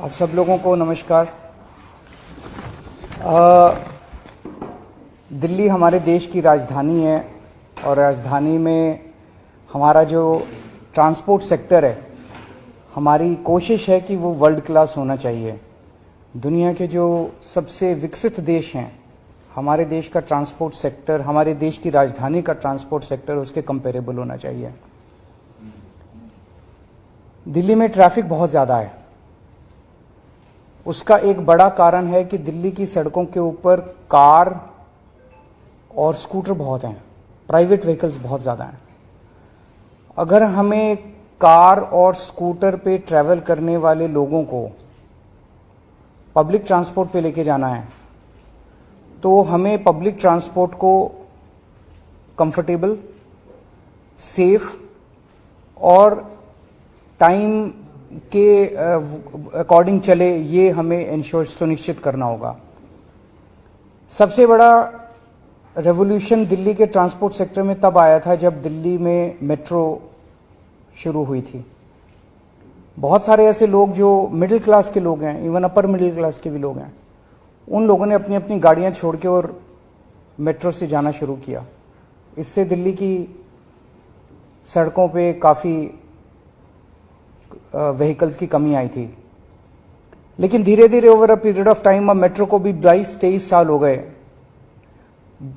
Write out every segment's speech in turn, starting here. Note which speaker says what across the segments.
Speaker 1: आप सब लोगों को नमस्कार। दिल्ली हमारे देश की राजधानी है और राजधानी में हमारा जो ट्रांसपोर्ट सेक्टर है, हमारी कोशिश है कि वो वर्ल्ड क्लास होना चाहिए। दुनिया के जो सबसे विकसित देश हैं, हमारे देश का ट्रांसपोर्ट सेक्टर, हमारे देश की राजधानी का ट्रांसपोर्ट सेक्टर उसके कंपेरेबल होना चाहिए। दिल्ली में ट्रैफिक बहुत ज़्यादा है। उसका एक बड़ा कारण है कि दिल्ली की सड़कों के ऊपर कार और स्कूटर बहुत हैं, प्राइवेट व्हीकल्स बहुत ज़्यादा हैं। अगर हमें कार और स्कूटर पे ट्रैवल करने वाले लोगों को पब्लिक ट्रांसपोर्ट पे लेके जाना है, तो हमें पब्लिक ट्रांसपोर्ट को कंफर्टेबल, सेफ और टाइम के अकॉर्डिंग चले, ये हमें इंश्योर सुनिश्चित करना होगा। सबसे बड़ा रेवोल्यूशन दिल्ली के ट्रांसपोर्ट सेक्टर में तब आया था जब दिल्ली में मेट्रो शुरू हुई थी। बहुत सारे ऐसे लोग जो मिडिल क्लास के लोग हैं, इवन अपर मिडिल क्लास के भी लोग हैं, उन लोगों ने अपनी अपनी गाड़ियां छोड़ के और मेट्रो से जाना शुरू किया। इससे दिल्ली की सड़कों पे काफ़ी व्हीकल्स की कमी आई थी। लेकिन धीरे धीरे over a period of time, अब मेट्रो को भी 22-23 साल हो गए,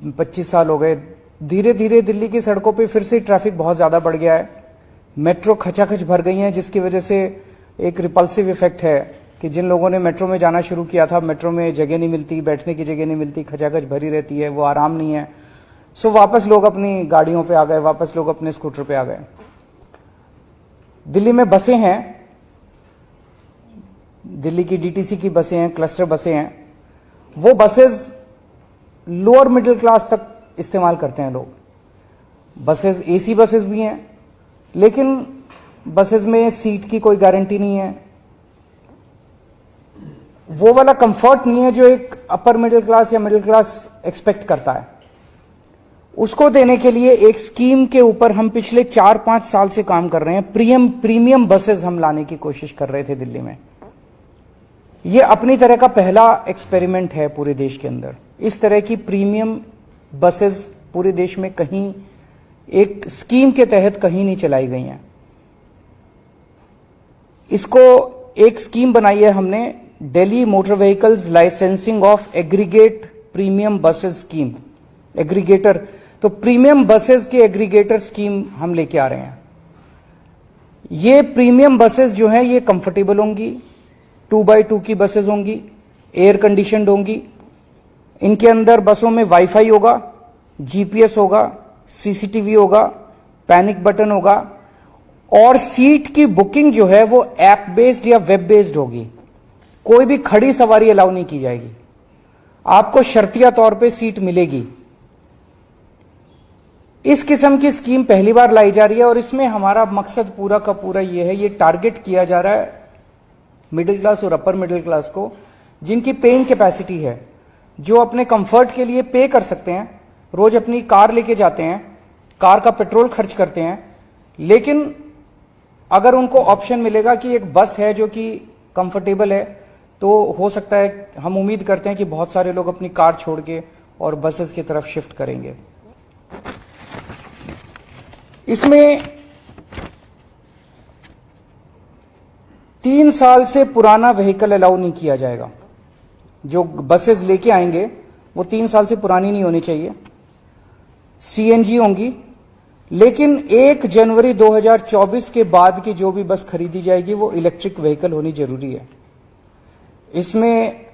Speaker 1: 25 साल हो गए, धीरे धीरे दिल्ली की सड़कों पे फिर से ट्रैफिक बहुत ज़्यादा बढ़ गया है। मेट्रो खचाखच भर गई हैं, जिसकी वजह से एक रिपल्सिव इफेक्ट है कि जिन लोगों ने मेट्रो में जाना शुरू किया था, मेट्रो में जगह नहीं मिलती, बैठने की जगह नहीं मिलती, खचाखच भरी रहती है, वो आराम नहीं है। सो वापस लोग अपनी गाड़ियों पे आ गए, वापस लोग अपने स्कूटर पे आ गए। दिल्ली में बसें हैं, दिल्ली की डीटीसी की बसें हैं, क्लस्टर बसें हैं। वो बसेस लोअर मिडिल क्लास तक इस्तेमाल करते हैं लोग। बसेस एसी बसेस भी हैं, लेकिन बसेस में सीट की कोई गारंटी नहीं है। वो वाला कंफर्ट नहीं है जो एक अपर मिडिल क्लास या मिडिल क्लास एक्सपेक्ट करता है। उसको देने के लिए एक स्कीम के ऊपर हम पिछले 4-5 साल से काम कर रहे हैं। प्रीमियम बसेस हम लाने की कोशिश कर रहे थे दिल्ली में। ये अपनी तरह का पहला एक्सपेरिमेंट है पूरे देश के अंदर। इस तरह की प्रीमियम बसेस पूरे देश में कहीं एक स्कीम के तहत कहीं नहीं चलाई गई हैं। इसको एक स्कीम बनाई है हमने, Delhi motor vehicles licensing of aggregate premium buses scheme, aggregator. तो प्रीमियम बसेस के एग्रीगेटर स्कीम हम लेके आ रहे हैं। ये प्रीमियम बसेस जो हैं ये कंफर्टेबल होंगी, 2x2 की बसेस होंगी, एयर कंडीशनड होंगी। इनके अंदर बसों में वाईफाई होगा, जीपीएस होगा, सीसीटीवी होगा, पैनिक बटन होगा और सीट की बुकिंग जो है वो ऐप बेस्ड या वेब बेस्ड होगी। कोई भी खड़ी सवारी अलाउ नहीं की जाएगी, आपको शर्तिया तौर पे सीट मिलेगी। इस किस्म की स्कीम पहली बार लाई जा रही है और इसमें हमारा मकसद पूरा का पूरा ये है, ये टारगेट किया जा रहा है मिडिल क्लास और अपर मिडिल क्लास को, जिनकी पेइंग कैपेसिटी है, जो अपने कंफर्ट के लिए पे कर सकते हैं, रोज अपनी कार लेके जाते हैं, कार का पेट्रोल खर्च करते हैं। लेकिन अगर उनको ऑप्शन मिलेगा कि एक बस है जो कि कंफर्टेबल है, तो हो सकता है, हम उम्मीद करते हैं कि बहुत सारे लोग अपनी कार छोड़ के और बसेस की तरफ शिफ्ट करेंगे। इसमें 3 साल से पुराना व्हीकल अलाउ नहीं किया जाएगा। जो बसेस लेके आएंगे वो 3 साल से पुरानी नहीं होनी चाहिए, सीएनजी होंगी। लेकिन 1 जनवरी 2024 के बाद की जो भी बस खरीदी जाएगी वो इलेक्ट्रिक व्हीकल होनी जरूरी है। इसमें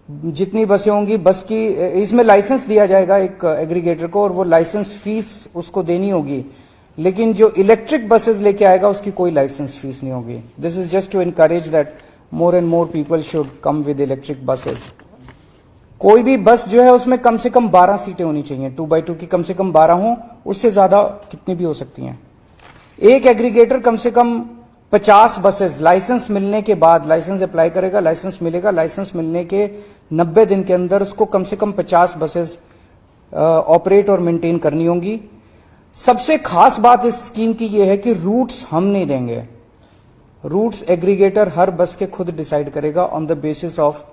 Speaker 1: जितनी बसें होंगी, बस की इसमें लाइसेंस दिया जाएगा एक एग्रीगेटर को और वो लाइसेंस फीस उसको देनी होगी। लेकिन जो इलेक्ट्रिक बसेस लेके आएगा उसकी कोई लाइसेंस फीस नहीं होगी। This is just to encourage that more and more people should come with electric buses. कोई भी बस जो है उसमें कम से कम 12 सीटें होनी चाहिए, 2x2 की कम से कम 12 हों, उससे ज्यादा कितनी भी हो सकती हैं। एक एग्रीगेटर कम से कम 50 बसेस लाइसेंस मिलने के बाद, लाइसेंस अप्लाई करेगा, लाइसेंस मिलेगा, लाइसेंस मिलने के 90 दिन के अंदर उसको कम से कम 50 बसेस ऑपरेट और मेंटेन करनी होंगी। सबसे खास बात इस स्कीम की यह है कि रूट्स हम नहीं देंगे, रूट्स एग्रीगेटर हर बस के खुद डिसाइड करेगा ऑन द बेसिस ऑफ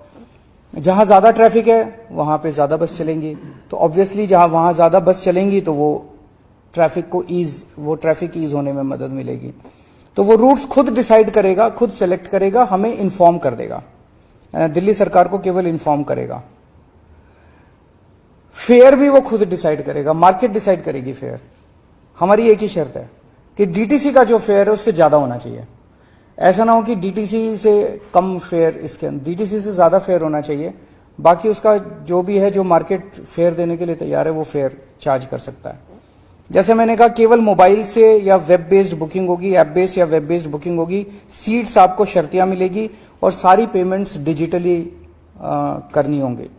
Speaker 1: जहां ज्यादा ट्रैफिक है वहां पे ज्यादा बस चलेंगी, तो ऑब्वियसली जहां वहां ज्यादा बस चलेंगी तो वो ट्रैफिक ईज होने में मदद मिलेगी। तो वो रूट्स खुद डिसाइड करेगा, खुद सेलेक्ट करेगा, हमें इन्फॉर्म कर देगा, दिल्ली सरकार को केवल इन्फॉर्म करेगा। फेयर भी वो खुद डिसाइड करेगा, मार्केट डिसाइड करेगी फेयर। हमारी एक ही शर्त है कि डीटीसी का जो फेयर है उससे ज्यादा होना चाहिए। ऐसा ना हो कि डीटीसी से कम फेयर, इसके अंदर डीटीसी से ज्यादा फेयर होना चाहिए। बाकी उसका जो भी है, जो मार्केट फेयर देने के लिए तैयार है वो फेयर चार्ज कर सकता है। जैसे मैंने कहा, केवल मोबाइल से या वेब बेस्ड बुकिंग होगी, ऐप बेस्ड या वेब बेस्ड बुकिंग होगी, सीट्स आपको शर्तियां मिलेगी और सारी पेमेंट्स डिजिटली करनी होंगी।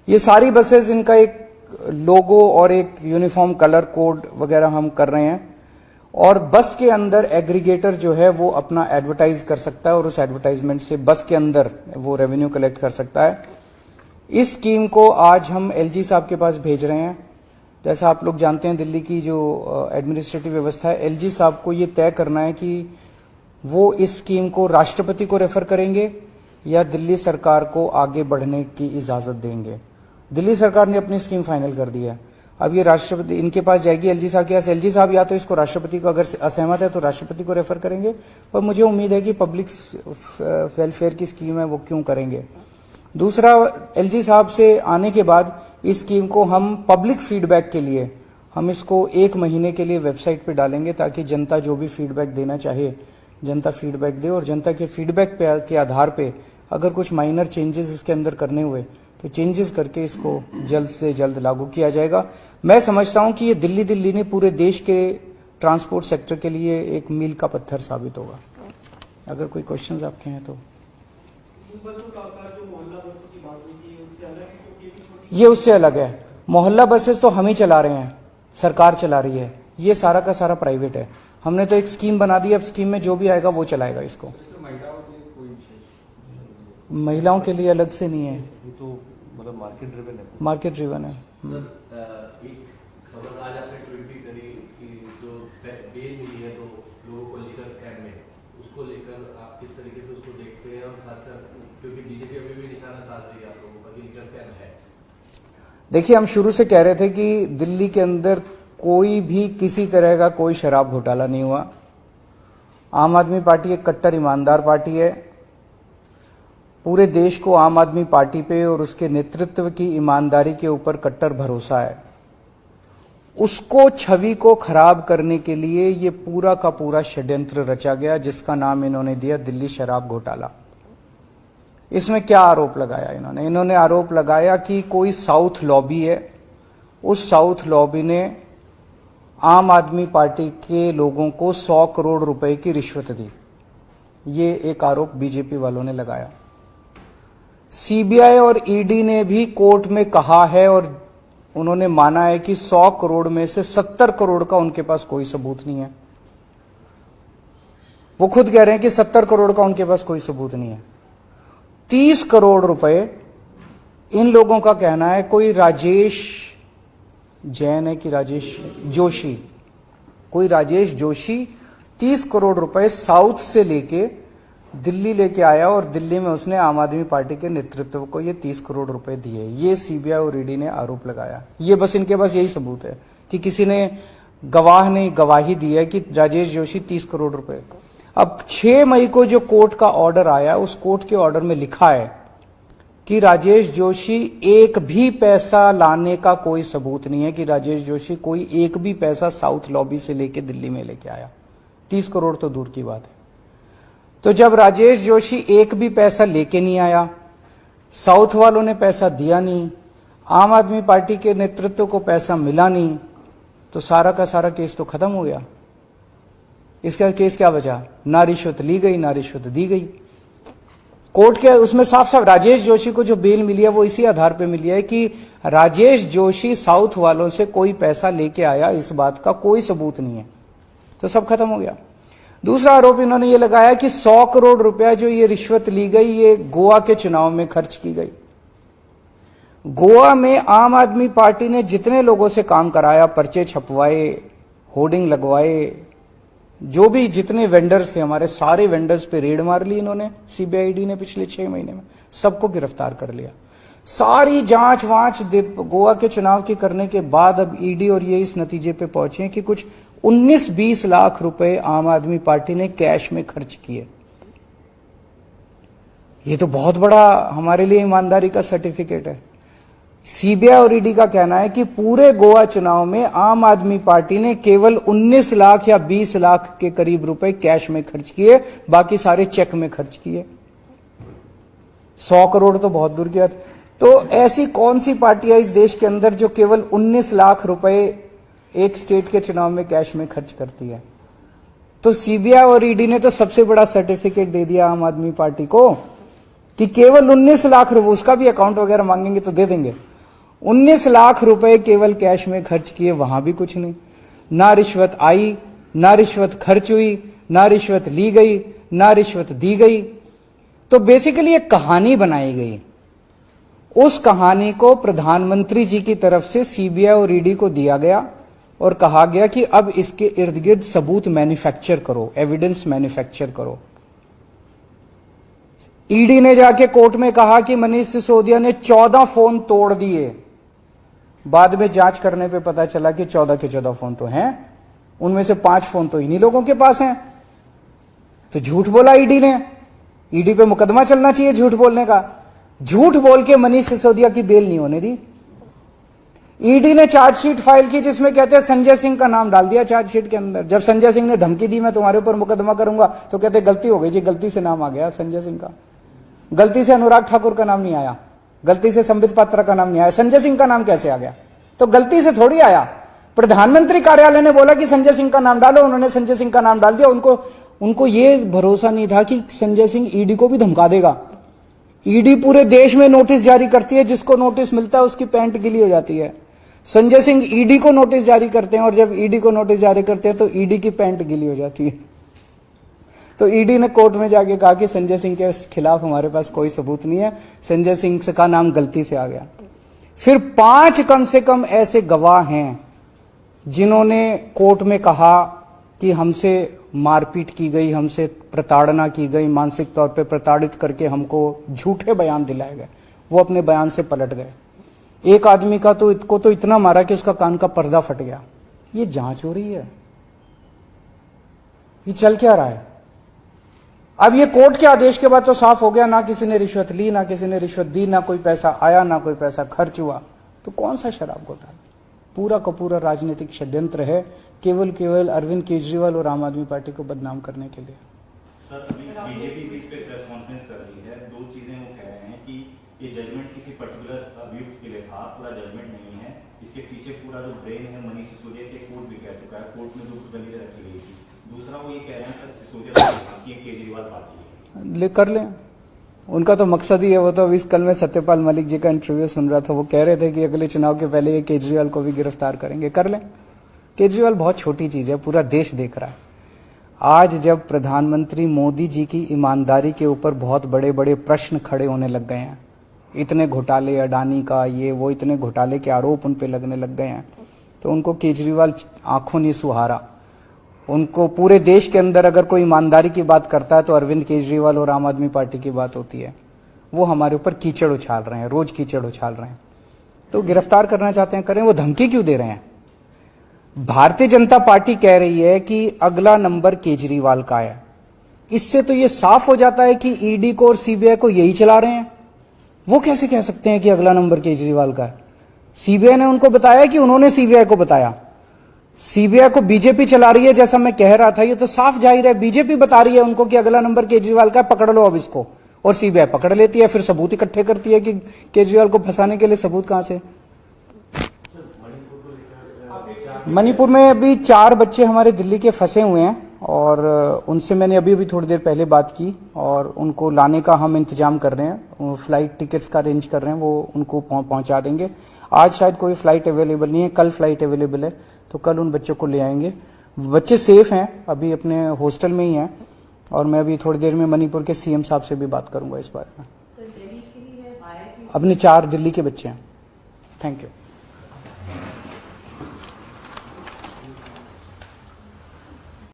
Speaker 1: ये सारी बसेस, इनका एक लोगो और एक यूनिफॉर्म कलर कोड वगैरह हम कर रहे हैं, और बस के अंदर एग्रीगेटर जो है वो अपना एडवर्टाइज कर सकता है और उस एडवर्टाइजमेंट से बस के अंदर वो रेवेन्यू कलेक्ट कर सकता है। इस स्कीम को आज हम एलजी साहब के पास भेज रहे हैं। जैसा आप लोग जानते हैं, दिल्ली की जो एडमिनिस्ट्रेटिव व्यवस्था है, एलजी साहब को ये तय करना है कि वो इस स्कीम को राष्ट्रपति को रेफर करेंगे या दिल्ली सरकार को आगे बढ़ने की इजाजत देंगे। दिल्ली सरकार ने अपनी स्कीम फाइनल कर दी है, अब ये राष्ट्रपति इनके पास जाएगी, एलजी साहब के पास। एलजी साहब या तो इसको राष्ट्रपति को, अगर असहमत है तो राष्ट्रपति को रेफर करेंगे, पर मुझे उम्मीद है कि पब्लिक वेलफेयर की स्कीम है वो क्यों करेंगे। दूसरा, एलजी साहब से आने के बाद इस स्कीम को हम पब्लिक फीडबैक के लिए हम इसको 1 महीने के लिए वेबसाइट पे डालेंगे, ताकि जनता जो भी फीडबैक देना चाहे जनता फीडबैक दे, और जनता के फीडबैक के आधार पे अगर कुछ माइनर चेंजेस इसके अंदर करने हुए तो चेंजेस करके इसको जल्द से जल्द लागू किया जाएगा। मैं समझता हूं कि ये दिल्ली ने पूरे देश के ट्रांसपोर्ट सेक्टर के लिए एक मील का पत्थर साबित होगा। अगर कोई क्वेश्चंस आपके हैं तो। ये उससे अलग है। मोहल्ला बसेस तो हम ही चला रहे हैं, सरकार चला रही है, ये सारा का सारा प्राइवेट है। हमने तो एक स्कीम बना दी, अब स्कीम में जो भी आएगा वो चलाएगा इसको। महिलाओं के लिए अलग से नहीं है,
Speaker 2: तो मतलब मार्केट ड्रिवन है।
Speaker 1: मार्केट ड्रिवन है।
Speaker 2: एक खबर आज आपने ट्वीट भी करी कि जो बेल मिली है तो लोगों को लेकर स्कैम में, उसको लेकर आप किस तरीके से उसको देखते हैं, और खासकर क्योंकि बीजेपी अभी भी निशाना साध रही है आप लोगों का कि लेकर स्कैम है।
Speaker 1: देखिए, हम शुरू से कह रहे थे कि दिल्ली के अंदर कोई भी किसी तरह का कोई शराब घोटाला नहीं हुआ। आम आदमी पार्टी एक कट्टर ईमानदार पार्टी है। पूरे देश को आम आदमी पार्टी पे और उसके नेतृत्व की ईमानदारी के ऊपर कट्टर भरोसा है। उसको, छवि को खराब करने के लिए ये पूरा का पूरा षड्यंत्र रचा गया, जिसका नाम इन्होंने दिया दिल्ली शराब घोटाला। इसमें क्या आरोप लगाया इन्होंने आरोप लगाया कि कोई साउथ लॉबी है, उस साउथ लॉबी ने आम आदमी पार्टी के लोगों को 100 करोड़ रुपए की रिश्वत दी। ये एक आरोप बीजेपी वालों ने लगाया। सीबीआई और ईडी ने भी कोर्ट में कहा है और उन्होंने माना है कि 100 करोड़ में से 70 करोड़ का उनके पास कोई सबूत नहीं है। वो खुद कह रहे हैं कि 70 करोड़ का उनके पास कोई सबूत नहीं है। 30 करोड़ रुपए इन लोगों का कहना है, कोई राजेश जैन है कि राजेश जोशी, कोई राजेश जोशी 30 करोड़ रुपए साउथ से लेके दिल्ली लेके आया और दिल्ली में उसने आम आदमी पार्टी के नेतृत्व को ये 30 करोड़ रुपए दिए। ये सीबीआई और ईडी ने आरोप लगाया। ये बस इनके पास यही सबूत है कि किसी ने, गवाह ने गवाही दी है कि राजेश जोशी 30 करोड़ रुपए। अब 6 मई को जो कोर्ट का ऑर्डर आया, उस कोर्ट के ऑर्डर में लिखा है कि राजेश जोशी एक भी पैसा लाने का कोई सबूत नहीं है, कि राजेश जोशी कोई एक भी पैसा साउथ लॉबी से लेके दिल्ली में लेके आया। 30 करोड़ तो दूर की बात है। तो जब राजेश जोशी एक भी पैसा लेके नहीं आया, साउथ वालों ने पैसा दिया नहीं, आम आदमी पार्टी के नेतृत्व को पैसा मिला नहीं, तो सारा का सारा केस तो खत्म हो गया। इसका केस क्या बचा? ना रिश्वत ली गई, ना रिश्वत दी गई। कोर्ट के उसमें साफ साफ राजेश जोशी को जो बेल मिली है वो इसी आधार पे मिली है कि राजेश जोशी साउथ वालों से कोई पैसा लेके आया, इस बात का कोई सबूत नहीं है। तो सब खत्म हो गया। दूसरा आरोप इन्होंने ये लगाया कि 100 करोड़ रुपया जो ये रिश्वत ली गई, ये गोवा के चुनाव में खर्च की गई। गोवा में आम आदमी पार्टी ने जितने लोगों से काम कराया, पर्चे छपवाए, होर्डिंग लगवाए, जो भी जितने वेंडर्स थे हमारे, सारे वेंडर्स पे रेड मार ली इन्होंने, सीबीआईडी ने पिछले 6 महीने में सबको गिरफ्तार कर लिया। सारी जांच वांच गोवा के चुनाव की करने के बाद अब ईडी और ये इस नतीजे पे पहुंचे हैं कि कुछ 19-20 लाख रुपए आम आदमी पार्टी ने कैश में खर्च किए। ये तो बहुत बड़ा हमारे लिए ईमानदारी का सर्टिफिकेट है। सीबीआई और ईडी का कहना है कि पूरे गोवा चुनाव में आम आदमी पार्टी ने केवल 19 लाख या 20 लाख के करीब रुपए कैश में खर्च किए, बाकी सारे चेक में खर्च किए। 100 करोड़ तो बहुत दूर की बात। तो ऐसी कौन सी पार्टी है इस देश के अंदर जो केवल 19 लाख रुपए एक स्टेट के चुनाव में कैश में खर्च करती है? तो सीबीआई और ईडी ने तो सबसे बड़ा सर्टिफिकेट दे दिया आम आदमी पार्टी को कि केवल 19 लाख रुपए, उसका भी अकाउंट वगैरह मांगेंगे तो दे देंगे, 19 लाख रुपए केवल कैश में खर्च किए, वहां भी कुछ नहीं। ना रिश्वत आई, ना रिश्वत खर्च हुई, ना रिश्वत ली गई, ना रिश्वत दी गई। तो बेसिकली एक कहानी बनाई गई। उस कहानी को प्रधानमंत्री जी की तरफ से सीबीआई और ईडी को दिया गया और कहा गया कि अब इसके इर्द गिर्द सबूत मैन्युफैक्चर करो, एविडेंस मैन्युफैक्चर करो। ईडी ने जाके कोर्ट में कहा कि मनीष सिसोदिया ने 14 फोन तोड़ दिए। बाद में जांच करने पे पता चला कि 14 के 14 फोन तो हैं, उनमें से 5 फोन तो इन्हीं लोगों के पास हैं। तो झूठ बोला ईडी ने। ईडी पे मुकदमा चलना चाहिए झूठ बोलने का। झूठ बोल के मनीष सिसोदिया की बेल नहीं होने दी। ईडी ने चार्जशीट फाइल की जिसमें कहते हैं संजय सिंह का नाम डाल दिया चार्जशीट के अंदर। जब संजय सिंह ने धमकी दी मैं तुम्हारे ऊपर मुकदमा करूंगा, तो कहते गलती हो गई जी, गलती से नाम आ गया संजय सिंह का, गलती से अनुराग ठाकुर का नाम नहीं आया, गलती से संबित पात्रा का नाम नहीं आया, संजय सिंह का नाम कैसे आ गया? तो गलती से थोड़ी आया। प्रधानमंत्री कार्यालय ने बोला कि संजय सिंह का नाम डालो, उन्होंने संजय सिंह का नाम डाल दिया। उनको ये भरोसा नहीं था कि संजय सिंह ईडी को भी धमका देगा। ईडी पूरे देश में नोटिस जारी करती है, जिसको नोटिस मिलता है उसकी पैंट गिली हो जाती है। संजय सिंह ईडी को नोटिस जारी करते हैं और जब ईडी को नोटिस जारी करते हैं तो ईडी की पैंट गिली हो जाती है। तो ईडी ने कोर्ट में जाके कहा कि संजय सिंह के खिलाफ हमारे पास कोई सबूत नहीं है, संजय सिंह का नाम गलती से आ गया। फिर 5 कम से कम ऐसे गवाह हैं जिन्होंने कोर्ट में कहा कि हमसे मारपीट की गई, हमसे प्रताड़ना की गई, मानसिक तौर पे प्रताड़ित करके हमको झूठे बयान दिलाए गए। वो अपने बयान से पलट गए। एक आदमी का तो इसको तो इतना मारा कि उसका कान का पर्दा फट गया। ये जांच हो रही है, ये चल क्या रहा है? अब ये कोर्ट के आदेश के बाद तो साफ हो गया, ना किसी ने रिश्वत ली, ना किसी ने रिश्वत दी, ना कोई पैसा आया, ना कोई पैसा खर्च हुआ। तो कौन सा शराब घोटाला? पूरा का पूरा राजनीतिक षड्यंत्र है, केवल अरविंद केजरीवाल और आम आदमी पार्टी को बदनाम करने के लिए।
Speaker 3: सर, अभी बीजेपी भी इस पे प्रेस कॉन्फ्रेंस कर रही है। 2 चीजें वो कह रहे हैं कि ये जजमेंट किसी पर्टिकुलर अभियुक्त के लिए था, पूरा जजमेंट नहीं है। इसके पीछे पूरा जो ब्रेन है मनीष सिसोदिया के, कोर्ट भी कह चुका है, कोर्ट में जो दलीलें रखी गई थी। दूसरा वो ये कह रहे हैं सर सिसोदिया की केजरीवाल पार्टी
Speaker 1: ले कर लें, उनका तो मकसद ही है। वो तो अभी कल मैं सत्यपाल मलिक जी का इंटरव्यू सुन रहा था, वो कह रहे थे कि अगले चुनाव के पहले ये केजरीवाल को भी गिरफ्तार करेंगे। कर लें, केजरीवाल बहुत छोटी चीज है, पूरा देश देख रहा है। आज जब प्रधानमंत्री मोदी जी की ईमानदारी के ऊपर बहुत बड़े बड़े प्रश्न खड़े होने लग गए हैं, इतने घोटाले अडानी का ये वो, इतने घोटाले के आरोप उन पे लगने लग गए हैं, तो उनको केजरीवाल आंखों नहीं सुहारा। उनको पूरे देश के अंदर अगर कोई ईमानदारी की बात करता है तो अरविंद केजरीवाल और आम आदमी पार्टी की बात होती है। वो हमारे ऊपर कीचड़ उछाल रहे हैं, रोज कीचड़ उछाल रहे हैं। तो गिरफ्तार करना चाहते हैं, करें। वो धमकी क्यों दे रहे हैं? भारतीय जनता पार्टी कह रही है कि अगला नंबर केजरीवाल का है। इससे तो ये साफ हो जाता है कि ईडी को और सीबीआई को यही चला रहे हैं। वो कैसे कह सकते हैं कि अगला नंबर केजरीवाल का है? सीबीआई ने उनको बताया कि उन्होंने सीबीआई को बताया। सीबीआई को बीजेपी चला रही है, जैसा मैं कह रहा था। ये तो साफ जाहिर है, बीजेपी बता रही है उनको कि अगला नंबर केजरीवाल का है, पकड़ लो अब इसको। और सीबीआई पकड़ लेती है, फिर सबूत इकट्ठे करती है कि केजरीवाल को फंसाने के लिए सबूत कहां से। मणिपुर में अभी 4 बच्चे हमारे दिल्ली के फंसे हुए हैं और उनसे मैंने अभी थोड़ी देर पहले बात की और उनको लाने का हम इंतजाम कर रहे हैं। फ्लाइट टिकट्स का अरेंज कर रहे हैं, वो उनको पहुंचा देंगे। आज शायद कोई फ्लाइट अवेलेबल नहीं है, कल फ्लाइट अवेलेबल है, तो कल उन बच्चों को ले आएंगे। बच्चे सेफ हैं, अभी अपने हॉस्टल में ही हैं और मैं अभी थोड़ी देर में मणिपुर के सीएम साहब से भी बात करूंगा इस बारे में। अपने 4 दिल्ली के बच्चे हैं। Thank you.